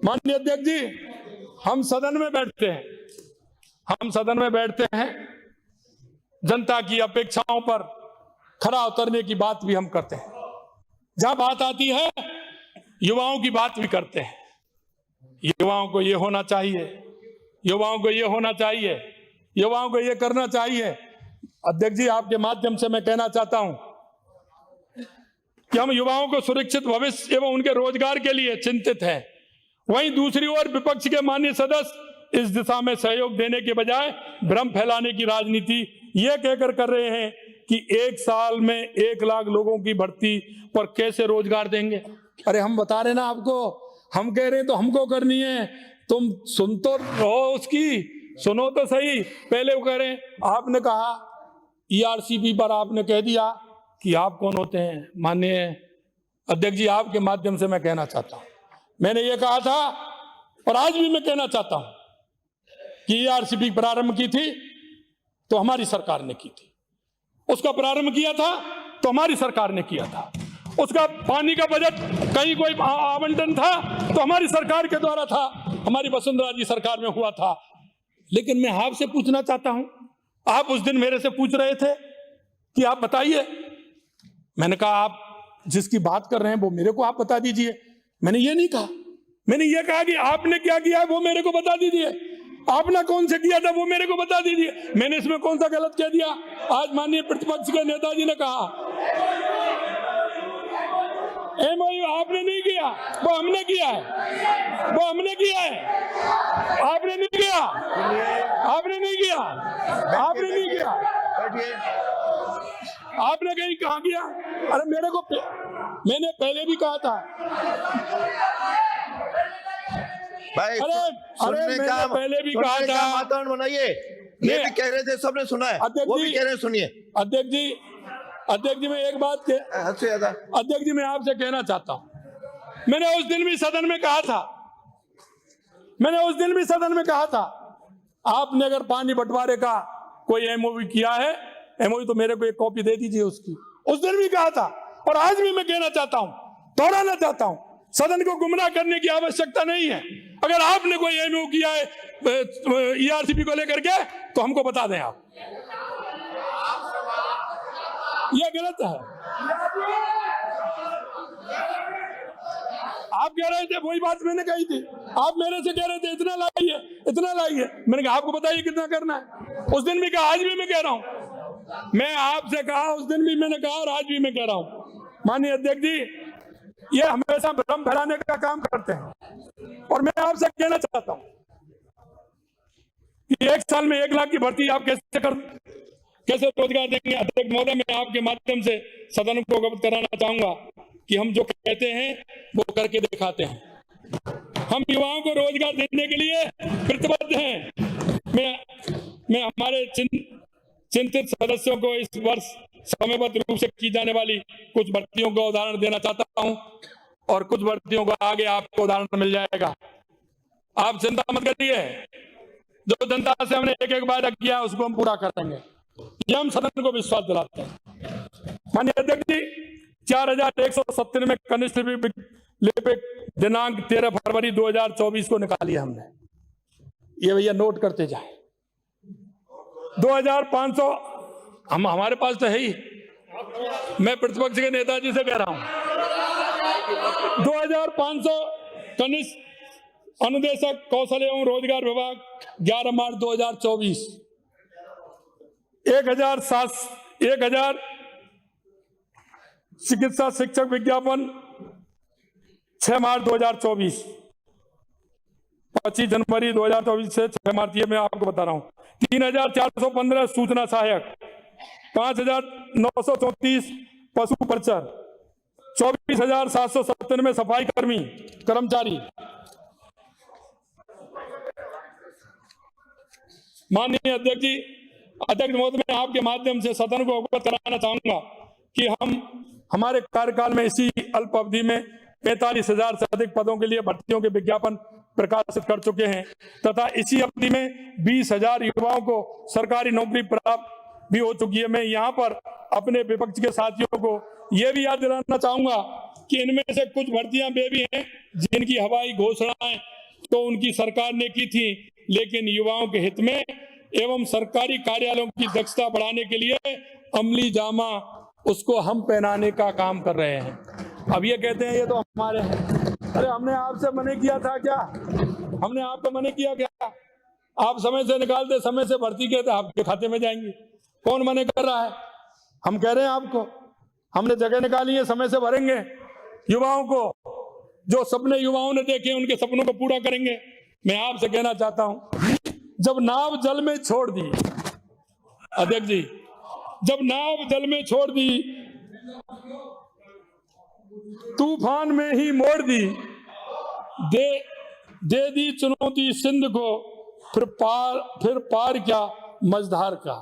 माननीय अध्यक्ष जी, हम सदन में बैठते हैं, जनता की अपेक्षाओं पर खरा उतरने की बात भी हम करते हैं। जहां बात आती है युवाओं की बात भी करते हैं। युवाओं को ये होना चाहिए, युवाओं को ये होना चाहिए, युवाओं को ये करना चाहिए। अध्यक्ष जी, आपके माध्यम से मैं कहना चाहता हूं कि हम युवाओं को सुरक्षित भविष्य एवं उनके रोजगार के लिए चिंतित हैं। वहीं दूसरी ओर विपक्ष के माननीय सदस्य इस दिशा में सहयोग देने के बजाय भ्रम फैलाने की राजनीति ये कहकर कर रहे हैं कि 1 साल में 1 लाख लोगों की भर्ती पर कैसे रोजगार देंगे। अरे हम बता रहे ना आपको, हम कह रहे हैं तो हमको करनी है, तुम सुन तो रहो, उसकी सुनो तो सही। पहले वो कह रहे हैं, आपने कहा ERCP पर आपने कह दिया कि आप कौन होते हैं। माननीय अध्यक्ष जी, आपके माध्यम से मैं कहना चाहता हूं, मैंने ये कहा था और आज भी मैं कहना चाहता हूं कि ERCP प्रारंभ की थी तो हमारी सरकार ने की थी, उसका प्रारंभ किया था तो हमारी सरकार ने किया था, उसका पानी का बजट कहीं कोई आवंटन था तो हमारी सरकार के द्वारा था, हमारी वसुंधरा जी सरकार में हुआ था। लेकिन मैं आपसे पूछना चाहता हूं, आप उस दिन मेरे से पूछ रहे थे कि आप बताइए। मैंने कहा आप जिसकी बात कर रहे हैं वो मेरे को आप बता दीजिए। मैंने ये नहीं कहा, मैंने ये कहा कि आपने क्या किया वो मेरे को बता दीजिए, आपने कौन से किया था वो मेरे को बता दीजिए। मैंने इसमें कौन सा गलत कह दिया? आज माननीय प्रतिपक्ष के नेताजी ने कहा MOU आपने नहीं किया, वो हमने किया है, वो हमने किया है, आपने नहीं किया, आपने नहीं किया, आपने नहीं किया, आपने कहीं कहा किया? अरे मेरे को, मैंने पहले भी कहा था भाई, अरे मैंने पहले भी कहा था, वातावरण बनाइए। ये भी कह रहे थे, सबने सुना है, वो भी कह रहे हैं, सुनिए। अध्यक्ष जी मैं एक बात अध्यक्ष जी मैं आपसे कहना चाहता हूं, मैंने उस दिन भी सदन में कहा था, आपने अगर पानी बंटवारे का कोई MOU किया है, MOU तो मेरे को एक कॉपी दे दीजिए उसकी। उस दिन भी कहा था और आज भी मैं कहना चाहता हूं, दोहराना चाहता हूं, सदन को गुमराह करने की आवश्यकता नहीं है। अगर आपने कोई MOU किया है ERCP को लेकर के तो हमको बता दें आप, ये गलत है। आप कह रहे थे वही बात मैंने कही थी, आप मेरे से कह रहे थे इतना लाइए, इतना लाइए। मैंने कहा आपको बताइए कितना करना है। उस दिन भी कहा, आज भी मैं कह रहा हूं, मैं आपसे कहा, उस दिन भी मैंने कहा और आज भी मैं कह रहा हूं। माननीय अध्यक्ष जी, ये हमेशा भ्रम फैलाने का काम करते हैं और मैं आपसे कहना चाहता हूं कि 1 साल में 1 लाख की भर्ती आप कैसे रोजगार देंगे। अध्यक्ष महोदय, मैं आपके माध्यम से सदन को अवगत कराना चाहूंगा कि हम जो कहते हैं वो करके दिखाते हैं। हम युवाओं को रोजगार देने के लिए प्रतिबद्ध हैं। मैं हमारे चिंतित सदस्यों को इस वर्ष समयबद्ध रूप से की जाने वाली कुछ भर्तियों का उदाहरण देना चाहता हूं और कुछ भर्तियों का आगे आपको उदाहरण मिल जाएगा। आप चिंता मत करिए, जो जनता से हमने एक वादा किया उसको हम पूरा करेंगे, ये हम सदन को विश्वास दिलाते हैं। माननीय अध्यक्ष जी, 4197 में कनिष्ठ लिपिक दिनांक 13 फरवरी 2024 को निकाली हमने। ये भैया नोट करते जाए। 2500 हमारे पास तो है ही, मैं प्रतिपक्ष के नेताजी से कह रहा हूं, 2500 कनिष्ठ अनुदेशक कौशल एवं रोजगार विभाग 11 मार्च 2024, 1000 चिकित्सा शिक्षक विज्ञापन 6 मार्च 2024, 25 जनवरी 2024 से 6 मार्च, ये मैं आपको बता रहा हूं। 3415 सूचना सहायक, 5934 पशु परिचर, 24,797 सफाई कर्मचारी। माननीय अध्यक्ष जी, अध्यक्ष महोदय, मैं आपके माध्यम से सदन को अवगत कराना चाहूंगा कि हम हमारे कार्यकाल में इसी अल्प अवधि में 45,000 से अधिक पदों के लिए भर्तियों के विज्ञापन प्रकाशित कर चुके हैं तथा इसी अवधि में 20,000 युवाओं को सरकारी नौकरी प्राप्त भी हो चुकी है। मैं यहाँ पर अपने विपक्ष के साथियों को यह भी याद दिलाना चाहूंगा कि इनमें से कुछ भर्तियां वे भी हैं जिनकी हवाई घोषणाएं तो उनकी सरकार ने की थी, लेकिन युवाओं के हित में एवं सरकारी कार्यालयों की दक्षता बढ़ाने के लिए अमली जामा उसको हम पहनाने का काम कर रहे हैं। अब ये कहते हैं ये तो हमारे हैं। अरे हमने आपसे मना किया था क्या? हमने आपको मना किया क्या? आप समय से निकालते, समय से भर्ती कहते, आपके खाते में जाएंगी। कौन मना कर रहा है? हम कह रहे हैं आपको, हमने जगह निकाली है, समय से भरेंगे। युवाओं को जो सपने युवाओं ने देखे उनके सपनों को पूरा करेंगे। मैं आपसे कहना चाहता हूं, जब नाव जल में छोड़ दी, अध्यक्ष जी, जब नाव जल में छोड़ दी, तूफान में ही मोड़ दी, दे दी चुनौती सिंध को, फिर पार क्या मझधार का।